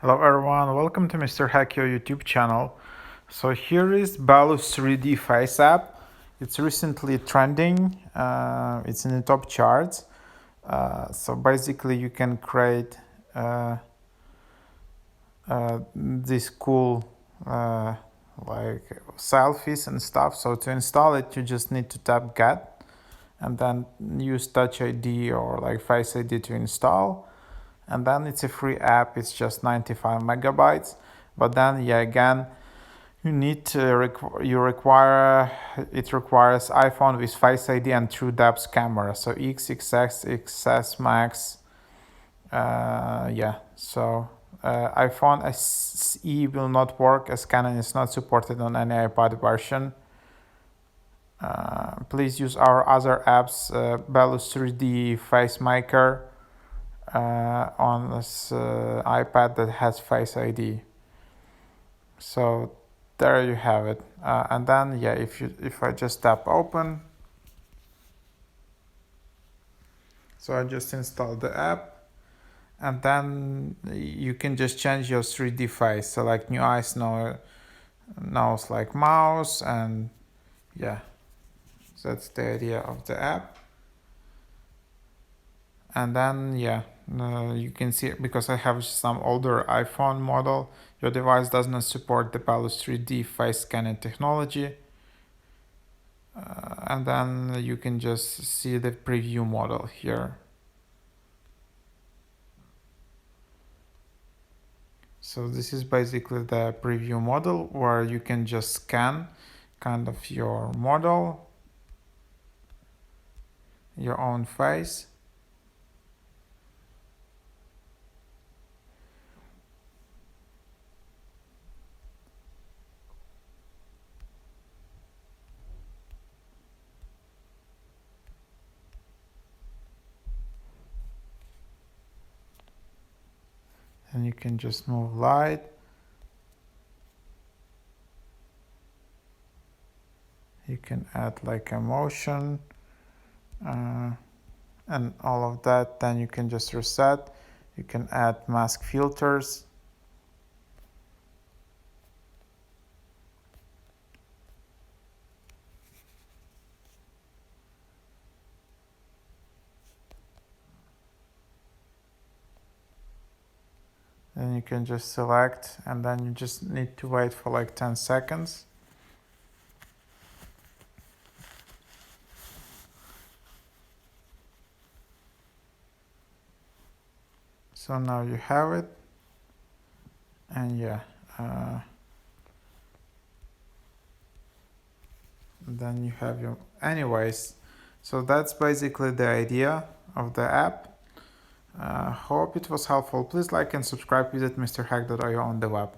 Hello everyone, welcome to Mr. Hack Your YouTube channel. So here is Bellus3D FaceApp. It's recently trending, it's in the top charts. So basically you can create these cool like selfies and stuff. So to install it you just need to tap get and then use Touch ID or like Face ID to install. And then it's a free app, it's just 95 megabytes. But then again, you need to it requires iPhone with Face ID and true depth camera, so X, XS, XS Max. So iPhone SE will not work as Canon is not supported on any iPad version. Please use our other apps, Bellus3D FaceMaker, on this iPad that has Face ID. So there you have it. And then if I just tap open, so I just installed the app, and then you can just change your 3D face. Select new eyes, nose like mouse, and so that's the idea of the app. And then you can see, because I have some older iPhone model, your device does not support the Bellus3D face scanning technology. And then you can just see the preview model here. So this is basically the preview model where you can just scan kind of your model, your own face. And you can just move light. You can add like a motion and all of that. Then you can just reset. You can add mask filters. Then you can just select, and then you just need to wait for like 10 seconds. So now you have it, and then you have your anyways. So that's basically the idea of the app. Hope it was helpful. Please like and subscribe. Visit mrhack.io on the web.